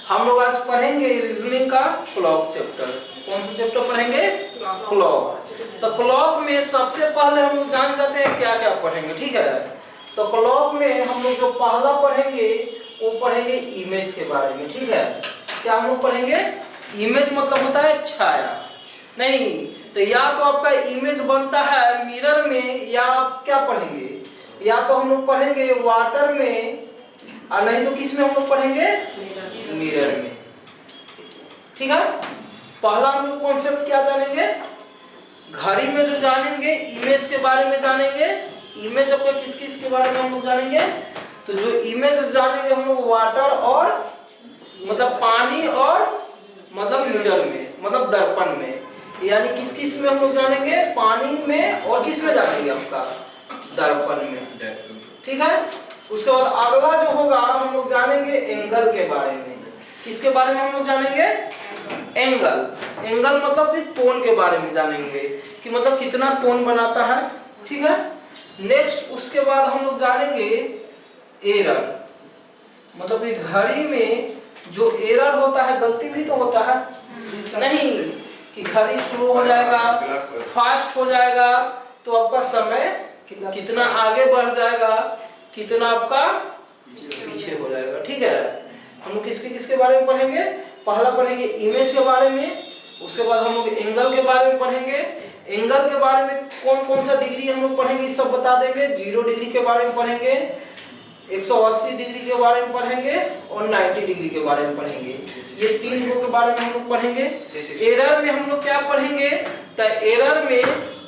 हम लोग आज पढ़ेंगे रीजनिंग का क्लॉक चैप्टर। कौन सा चैप्टर पढ़ेंगे? क्लॉक। तो क्लॉक में सबसे पहले हम लोग जान जाते हैं क्या क्या पढ़ेंगे, ठीक है। तो क्लॉक में हम लोग जो पहला पढ़ेंगे वो पढ़ेंगे इमेज के बारे में, ठीक है। क्या हम लोग पढ़ेंगे? इमेज मतलब होता है छाया। नहीं तो या तो आपका इमेज बनता है मिरर में, या आप क्या पढ़ेंगे, या तो हम लोग पढ़ेंगे वाटर में, और नहीं तो किस में हम लोग पढ़ेंगे? मिरर में, ठीक है। पहला हम लोग कॉन्सेप्ट क्या जानेंगे? घड़ी में जो जानेंगे इमेज के बारे में जानेंगे। इमेज आपका किस किस के बारे में हम लोग जानेंगे? तो जो इमेज जानेंगे हम लोग वाटर और मतलब पानी, और मतलब मिरर में मतलब दर्पण में, यानी किस किस में हम लोग जानेंगे? पानी में, और किस में जानेंगे? आपका दर्पण में, ठीक है। उसके बाद अगला जो होगा हम लोग जानेंगे एंगल के बारे में। किसके बारे में हम लोग जानेंगे? एंगल। एंगल मतलब भी कोण के बारे में जानेंगे कि मतलब कितना कोण बनाता है, ठीक है। नेक्स्ट उसके बाद हम लोग जानेंगे एरर, मतलब कि घड़ी में जो एरर होता है, गलती भी तो होता है नहीं, कि घड़ी स्लो हो जाएगा, फास्ट हो जाएगा, तो आपका समय कितना आगे बढ़ जाएगा, कितना आपका पीछे हो जाएगा, ठीक है। हम लोग किसके किसके बारे में पढ़ेंगे? पहला पढ़ेंगे इमेज के बारे में, उसके बाद हम लोग एंगल के बारे में पढ़ेंगे। एंगल के बारे में कौन कौन सा डिग्री हम लोग पढ़ेंगे ये सब बता देंगे। 0 डिग्री के बारे में पढ़ेंगे, 180 डिग्री के बारे में पढ़ेंगे, और 90 डिग्री के बारे में पढ़ेंगे। ये 3 के बारे में हम लोग पढ़ेंगे। एरर में हम लोग क्या पढ़ेंगे? तो एरर में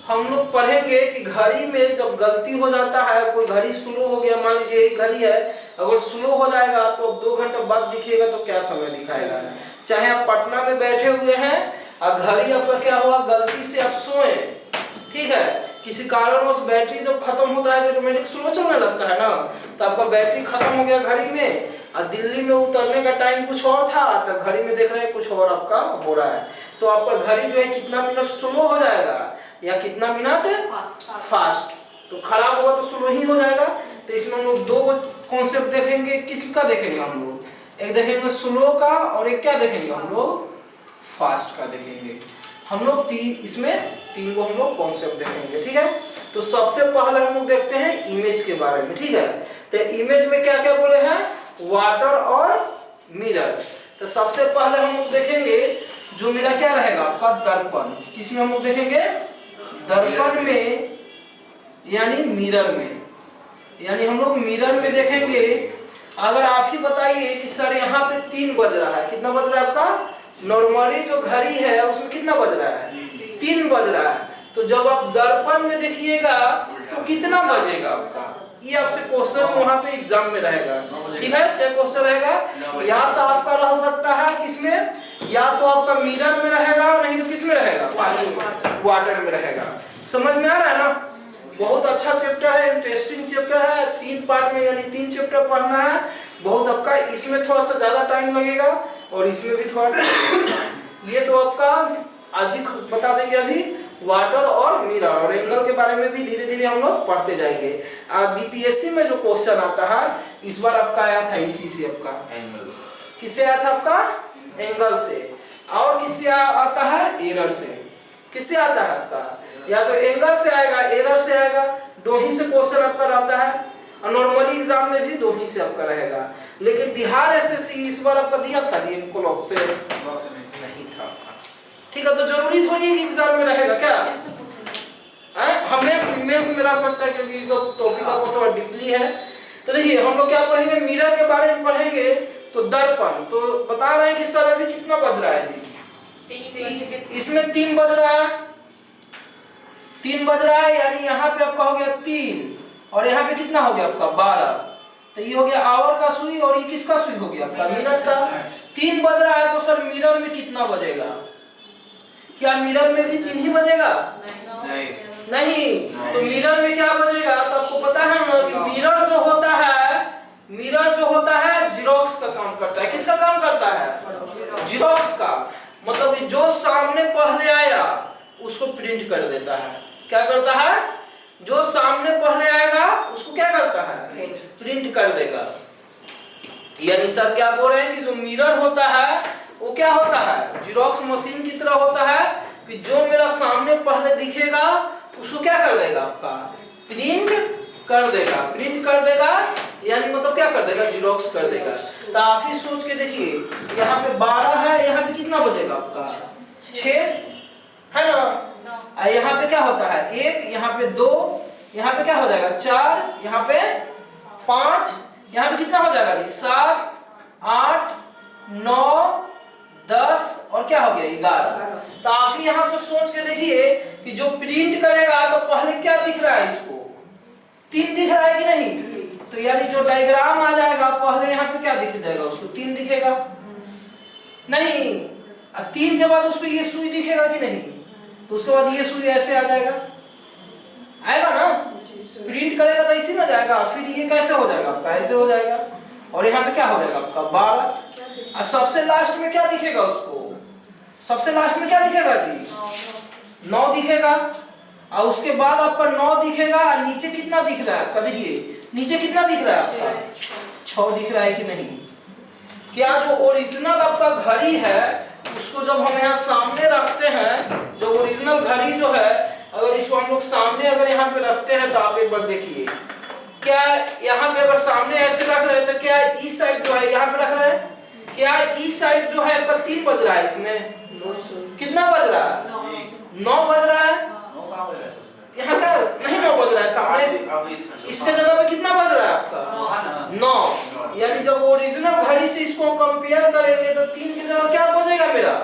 हम लोग पढ़ेंगे कि घड़ी में जब गलती हो जाता है, कोई घड़ी स्लो हो गया, मान लीजिए एक घड़ी है, अगर स्लो हो जाएगा तो 2 घंटे बाद दिखेगा तो क्या समय दिखाएगा। चाहे आप पटना में बैठे हुए हैं और घड़ी आपका क्या हुआ, गलती से आप सोए, ठीक है, किसी कारणवश बैटरी जब खत्म होता है तो ऑटोमेटिक स्लो चलने लगता है ना, तो आपका बैटरी खत्म हो गया घड़ी में, और दिल्ली में उतरने का टाइम कुछ और था, तो घड़ी में देख रहे हैं कुछ और आपका हो रहा है, तो आपका घड़ी जो है कितना मिनट स्लो हो जाएगा या कितना मिनट फास्ट। तो खराब होगा तो स्लो ही हो जाएगा। तो इसमें हम लोग 2 कॉन्सेप्ट देखेंगे। किसका देखेंगे हम लोग? एक देखेंगे स्लो का, और एक क्या देखेंगे हम लोग? फास्ट का देखेंगे। हम लोग इसमें 3 को हम लोग कॉन्सेप्ट देखेंगे, ठीक है। तो सबसे पहले हम लोग देखते हैं इमेज के बारे में, ठीक है। तो इमेज में क्या क्या बोले हैं? वाटर और मिरर। तो सबसे पहले हम लोग देखेंगे जो मेरा क्या रहेगा आपका दर्पण। किसमें हम लोग देखेंगे? दर्पण में, यानी मिरर में, यानी हम लोग मिरर में देखेंगे। अगर आप ही बताइए कि सर यहाँ पे 3 बज रहा है, कितना बज रहा है आपका? नॉर्मली जो घड़ी है उसमें कितना बज रहा है? 3 बज रहा है। तो जब आप दर्पण में देखिएगा तो कितना बजेगा आपका? ये आपसे क्वेश्चन वहां पे एग्जाम में रहेगा, ठीक है। क्या क्वेश्चन रहेगा? या तो आपका रह सकता है किसमें, या तो आपका मिरर में रहेगा, नहीं तो किसमें रहेगा? वाटर में रहेगा। समझ में आ रहा है ना? बहुत अच्छा चैप्टर है, इंटरेस्टिंग चैप्टर है। 3 पार्ट में यानी 3 चैप्टर पढ़ना है। बहुत आपका इसमें थोड़ा सा ज्यादा टाइम लगेगा और इसमें भी थोड़ा ये तो आपका आज ही बता देंगे अभी। वाटर और मिरर और एंगल के बारे में भी धीरे धीरे हम लोग पढ़ते जाएंगे। बीपीएससी में जो क्वेश्चन आता है इस बार आपका आया था इसी से, आपका किससे आया था? आपका एंगल से। और किससे आता है? एरर से। किससे आता है आपका? या तो एंगल से आएगा, एरर से आएगा। 2 ही से क्वेश्चन आपका रहता है, और नॉर्मली एग्जाम में भी 2 ही से आपका रहेगा। लेकिन बिहार एसएससी इस बार आपका दिया था जी क्लॉक से नहीं था, ठीक है। तो जरूरी थोड़ी है कि एग्जाम में रहेगा क्या? हमें मेंस में रह सकता है, क्योंकि जो टॉपिक आपको थोड़ा डीपली है। तो देखिए हम लोग क्या पढ़ेंगे? मिरर के बारे में पढ़ेंगे। तो दर्पण, तो बता रहे हैं कि सर अभी कितना बज रहा है जी? इसमें 3 बज रहा है, 3 बज रहा है, यानी यहाँ पे आपका हो गया 3, और यहाँ पे कितना हो गया आपका? 12। तो ये हो गया आवर का सुई, और ये किसका सुई हो गया आपका? मिनट का। 3 बज रहा है, तो सर मिरर में कितना बजेगा? क्या मिरर में भी 3 ही बजेगा? नहीं। तो मिरर में क्या बजेगा? तो आपको पता है ना कि मिरर जो होता है जीरोक्स का काम करता है। किसका काम करता है? जीरोक्स का। मतलब जो सामने पहले आया उसको प्रिंट कर देता है। क्या करता है? जो सामने पहले आएगा उसको क्या करता है? प्रिंट कर देगा। यानी सर क्या बोल रहे हैं कि जो मिरर होता है वो क्या होता है, जीरोक्स मशीन की तरह होता है कि जो मेरा सामने पहले दिखेगा उसको क्या कर देगा, आपका प्रिंट कर देगा, प्रिंट कर देगा, यानी मतलब क्या कर देगा, जीरोक्स कर देगा। तो आप ही सोच के देखिए, यहाँ पे 12 है, यहाँ पे कितना बजेगा आपका 6 है ना, यहाँ पे क्या होता है 1, यहाँ पे 2, यहाँ पे क्या हो जाएगा 4, यहाँ पे 5, यहाँ पे कितना हो जाएगा 7, 8, 9, 10 और क्या हो गया 11। तो आप ही यहाँ से सोच के देखिए कि जो प्रिंट करेगा तो पहले क्या दिख रहा है, इसको 3 दिख रहा है कि नहीं, तो यानी जो डायग्राम आ जाएगा पहले यहाँ पे क्या दिख जाएगा, उसको 3 दिखेगा नहीं, 3 के बाद उसको ये सुई दिखेगा कि नहीं, तो उसके बाद ये सुई ऐसे आ जाएगा, आएगा ना, प्रिंट करेगा तो इसी में जाएगा, फिर ये कैसे हो जाएगा आपका, ऐसे हो जाएगा, और यहाँ पे क्या हो जाएगा आपका 12, और सबसे लास्ट में क्या दिखेगा, उसको सबसे लास्ट में क्या दिखेगा जी 9 दिखेगा, और उसके बाद आपका 9 दिखेगा, और नीचे कितना दिख रहा है आपका, देखिए नीचे कितना दिख रहा है आपका 6 दिख रहा है कि नहीं। क्या जो ओरिजिनल आपका घड़ी है उसको जब हम यहाँ सामने रखते हैं, जो ओरिजिनल घड़ी जो है अगर इसको हम लोग सामने अगर यहाँ पे रखते हैं तो आप एक बार देखिए, क्या यहाँ पे अगर सामने ऐसे रख रहे हैं तो क्या इस साइड जो है यहाँ पे रख रहे हैं, क्या इस साइड जो है आपका 3 बज रहा है, इसमें कितना बज रहा है 9 बज रहा है, यहाँ का नहीं 9 बज रहा है सामने, इसके जगह पे कितना बज रहा है आपका 9, यानी जब ओरिजिनल घड़ी से इसको कंपेयर करेंगे तो 3 की जगह क्या बजेगा मेरा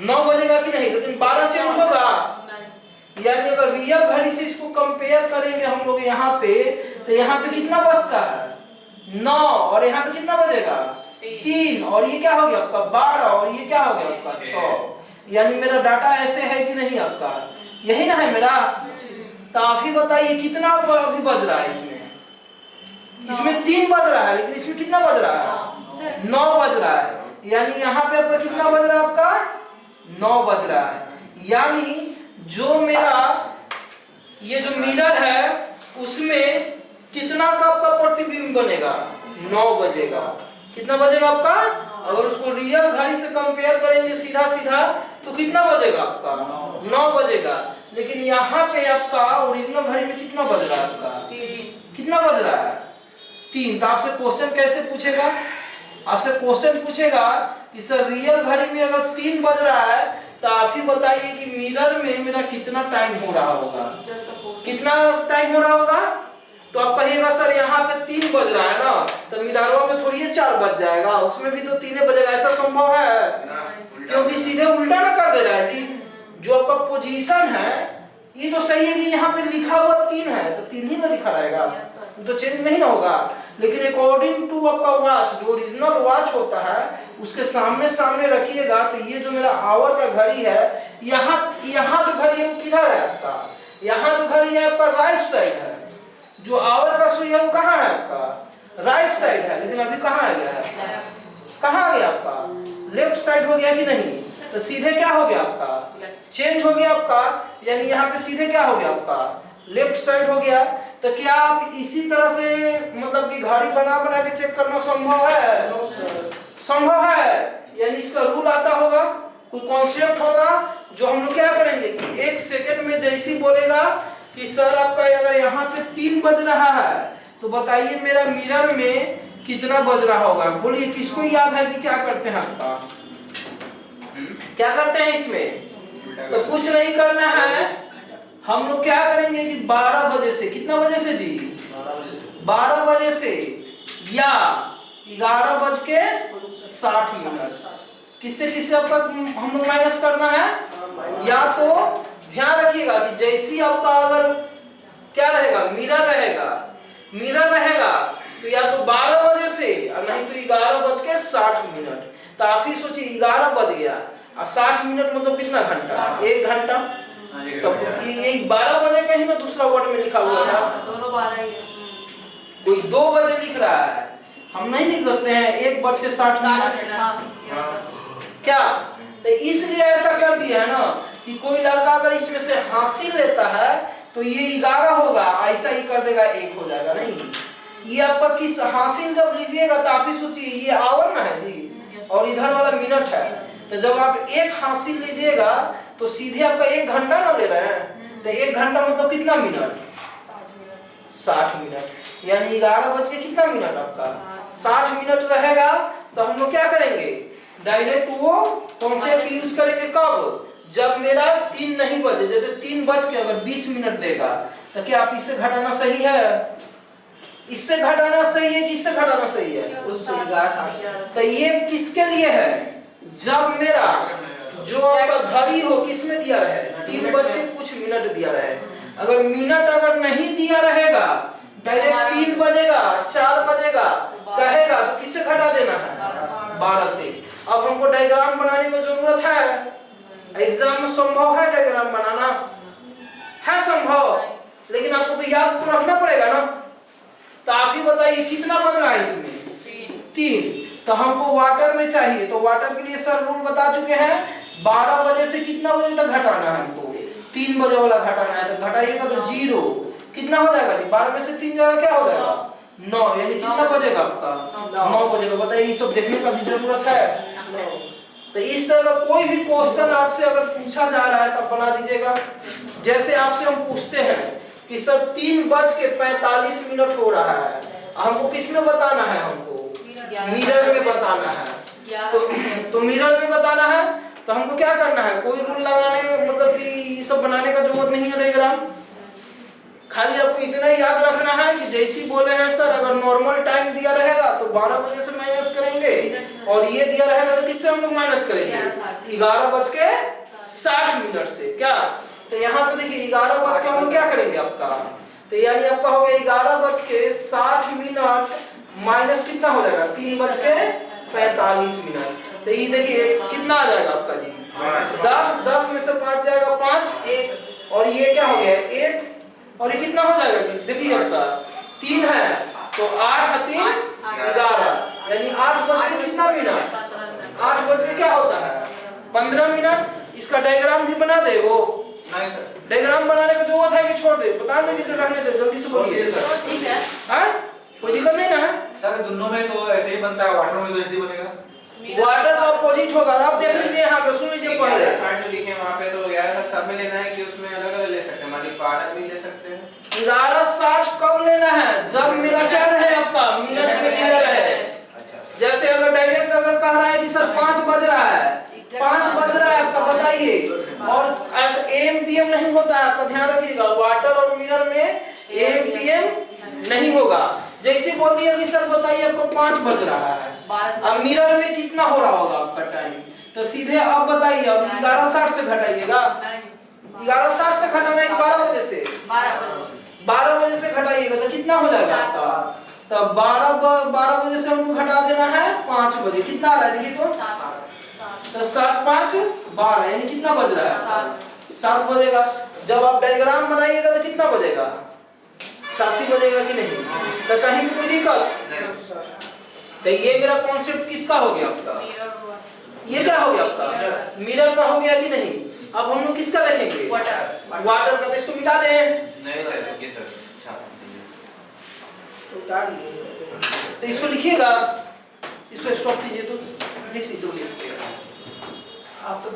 9 बजेगा कि नहीं, लेकिन 12 चेंज होगा, यानी अगर रियल घड़ी से इसको कंपेयर करेंगे हम लोग यहाँ पे तो यहाँ पे कितना बजता है 9, और यहाँ पे कितना बजेगा 3, और ये क्या हो गया आपका 12, और ये क्या हो गया आपका 6, यानी मेरा डाटा ऐसे है कि नहीं आपका, यही ना है मेरा। तो आप ही बताइए कितना अभी बज रहा है, इसमें 3 बज रहा है, लेकिन इसमें कितना बज रहा है 9 बज रहा है, यानी यहाँ पे आपका कितना बज रहा है आपका 9 बज रहा है, यानी जो मेरा ये जो मिरर है उसमें कितना का आपका प्रतिबिंब बनेगा 9 बजेगा, कितना बजेगा आपका, अगर उसको रियल घड़ी से कंपेयर करेंगे सीधा सीधा तो कितना बजेगा आपका 9 बजेगा, लेकिन यहाँ पे आपका ओरिजिनल घड़ी में कितना बज रहा है आपका कितना बज रहा है 3। तो आपसे क्वेश्चन कैसे पूछेगा, आपसे क्वेश्चन पूछेगा कि सर रियल घड़ी में अगर 3 बज रहा है तो आप ही बताइए कि मिरर में मेरा कितना टाइम हो रहा होगा, कितना टाइम हो रहा होगा, तो आप कहिएगा सर यहाँ पे 3 बज रहा है ना, तो मिररवा में थोड़ी 4 बज जाएगा, उसमें भी तो 3 बजेगा, ऐसा संभव है क्योंकि सीधे उल्टा ना कर दे रहा है जी, जो आपका पोजीशन है ये तो सही है कि यहाँ पे लिखा हुआ 3 है तो 3 ही ना लिखा रहेगा, तो चेंज नहीं ना होगा, लेकिन अकॉर्डिंग टू आपका वॉच जो ओरिजिनल वॉच होता है उसके सामने सामने रखिएगा तो ये जो मेरा आवर का घड़ी है, यहाँ जो घड़ी है वो किधर है आपका, यहाँ जो घड़ी है आपका राइट साइड है, जो आवर का सुई है वो कहाँ है आपका राइट साइड है, लेकिन अभी कहाँ आ गया है, कहाँ आ गया आपका लेफ्ट साइड हो गया कि नहीं, तो सीधे क्या हो गया आपका चेंज हो गया आपका, यानी यहाँ पे सीधे क्या हो गया आपका लेफ्ट साइड हो गया। तो क्या आप इसी तरह से मतलब कि घड़ी बना बना के चेक करना संभव है, संभव है, यानी इसका रूल आता होगा, कोई कॉन्सेप्ट होगा जो हम लोग क्या करेंगे कि 1 सेकंड में जैसी बोलेगा कि सर आपका अगर यहाँ पे 3 बज रहा है तो बताइए मेरा मिरर में कितना बज रहा होगा, बोलिए किसको याद है कि क्या करते हैं आपका, क्या करते हैं इसमें, तो कुछ नहीं करना है, हम लोग क्या करेंगे कि 12 बजे से, कितना बजे से जी 12 बजे से या 11:60, किससे किससे आपका हम लोग माइनस करना है, या तो ध्यान रखिएगा कि जैसी आपका अगर क्या रहेगा मिरर रहेगा तो या तो 12 बजे से और नहीं तो 11:60, तो आप ही सोचिए 11 बज गया और 60 मिनट मतलब कितना घंटा, 1 घंटा, तो ये 12 बजे का ही ना दूसरा वर्ड में लिखा हुआ था, दोनों 12 ही है, कोई 2 बजे लिख रहा है, हम नहीं लिख सकते हैं 1:60 क्या, तो इसलिए ऐसा कर दिया है ना कि कोई लड़का अगर इसमें से हासिल लेता है तो ये 11 होगा, ऐसा ही कर देगा 1 हो जाएगा, नहीं ये आपका किस हासिल जब लीजिएगा तो आप ही सोचिए, ये आवर ना है जी और इधर वाला मिनट है, तो जब आप एक हासिल लीजिएगा तो सीधे आपका 1 घंटा ना ले रहे हैं, तो 1 घंटा मतलब कितना मिनट, 60 मिनट, यानी 11 बज के कितना मिनट आपका 60 मिनट रहेगा। तो हम लोग क्या करेंगे, डायरेक्ट वो कॉन्सेप्ट यूज करेंगे कब, जब मेरा 3 नहीं बजे, जैसे 3 बज के अगर 20 मिनट देगा तो क्या आप इससे घटाना सही है, इससे घटाना सही है कि इससे घटाना सही है, उससे 11:60। तो ये किसके लिए है, जब मेरा जो आपका घड़ी हो किस में दिया रहे, 3 बज के कुछ मिनट दिया रहे, अगर मिनट अगर नहीं दिया रहेगा, डायरेक्ट 3 बजेगा 4 बजेगा कहेगा तो किससे घटा देना है, 12 से। अब हमको डायग्राम बनाने की जरूरत है, एग्जाम में संभव है डायग्राम बनाना, है संभव, लेकिन आपको तो याद तो रखना पड़ेगा ना। तो आप ही बताइए कितना बन रहा है इसमें, 3, तो हमको वाटर में चाहिए, तो वाटर के लिए सर रूल बता चुके हैं, 12 बजे से कितना बजे तक घटाना है हमको, 3 बजे वाला घटाना है, तो घटाइएगा तो 0 कितना हो जाएगा जी, 12 में से 3 जाएगा क्या हो जाएगा 9, यानी कितना बजेगा आपका 9 बजेगा। बताइए ये सब देखने का भी जरूरत है। तो इस तरह का कोई भी क्वेश्चन आपसे अगर पूछा जा रहा है तो बना दीजिएगा। जैसे आपसे हम पूछते हैं कि सर 3 बज के 45 मिनट हो रहा है, हमको किस में बताना है, हमको मिरर में बताना है, तो मिरर में बताना है, तो हमको क्या करना है, कोई रूल लगाने मतलब कि ये सब बनाने का जरूरत नहीं है डायग्राम, खाली आपको इतना ही याद रखना है कि जैसी बोले हैं सर अगर नॉर्मल टाइम दिया रहेगा तो 12 बजे से माइनस करेंगे, और ये दिया रहेगा तो किससे हम लोग माइनस करेंगे, 11 बज के 60 मिनट से, क्या, तो यहाँ से देखिए 11 बज के हम लोग क्या करेंगे आपका, तो यानी आपका हो गया 11 बज के 60 मिनट माइनस कितना हो जाएगा 3 बज के 45 मिनट, तो ये देखिए कितना आ जाएगा आपका जी 10 में से 5 जाएगा 5, और ये क्या हो गया 1, और ये कितना हो जाएगा जी, देखिए आपका 3 है तो 8 3 11, यानी 8 बज के कितना मिनट, 8 बज के क्या होता है 15 मिनट। इसका डायग्राम भी बना दे वो, नहीं सर डायग्राम बनाने का जरूरत है कि छोड़ दे, बता दे कि रहने दे, जल्दी से बोलिए सर, ठीक है, हां कोई दिक्कत नहीं ना है सर, दोनों में तो ऐसे ही बनता है, वाटर में तो ऐसे ही बनेगा, वाटर का अपोजिट होगा, आप देख लीजिए यहाँ पे, सुन लीजिए पहले 60 जो लिखे हैं वहां पे, तो 11 तक सब में लेना है कि उसमें अलग-अलग ले सकते हैं, मान लीजिए पार्ट भी ले सकते हैं, 11:60 कब लेना है, जब मेरा क्या रहे आपका मिनट में दिया रहे। अच्छा, जैसे अगर डायरेक्ट अगर कह रहा है कि सर 5 बज रहा है, 5 बज रहा है आपका, बताइए, और ऐसा एम पीएम नहीं होता है, आपका ध्यान रखिएगा, वाटर और मिरर में एम पीएम नहीं होगा। जैसे बोल दिया कि सर बताइए आपको 5 बज रहा है, अब मिरर में कितना हो रहा होगा आपका टाइम, तो सीधे अब बताइए, अब 11:60 से घटाइएगा, 11:60 से घटाना है 12 बजे से, 12 बजे से घटाइएगा तो कितना हो जाएगा आपका, तो 12 बजे से हमको घटा देना है 5 बजे, कितना आ रहा है देखिए, तो 7 5 12, यानी कितना बज रहा है 7 बजेगा। जब आप डायग्राम बनाइएगा तो कितना बजेगा, 7 ही बजेगा कि नहीं, तो कहीं भी कोई दिक्कत नहीं। तो ये मेरा कॉन्सेप्ट किसका हो गया आपका, ये क्या हो गया आपका मिरर का हो गया कि नहीं। अब हम लोग किसका देखेंगे, वाटर का, तो इसको मिटा दें, नहीं सर रुकिए सर, तो इसको लिखिएगा, इसको स्टॉप कीजिए, तो प्लीज इधर आप तो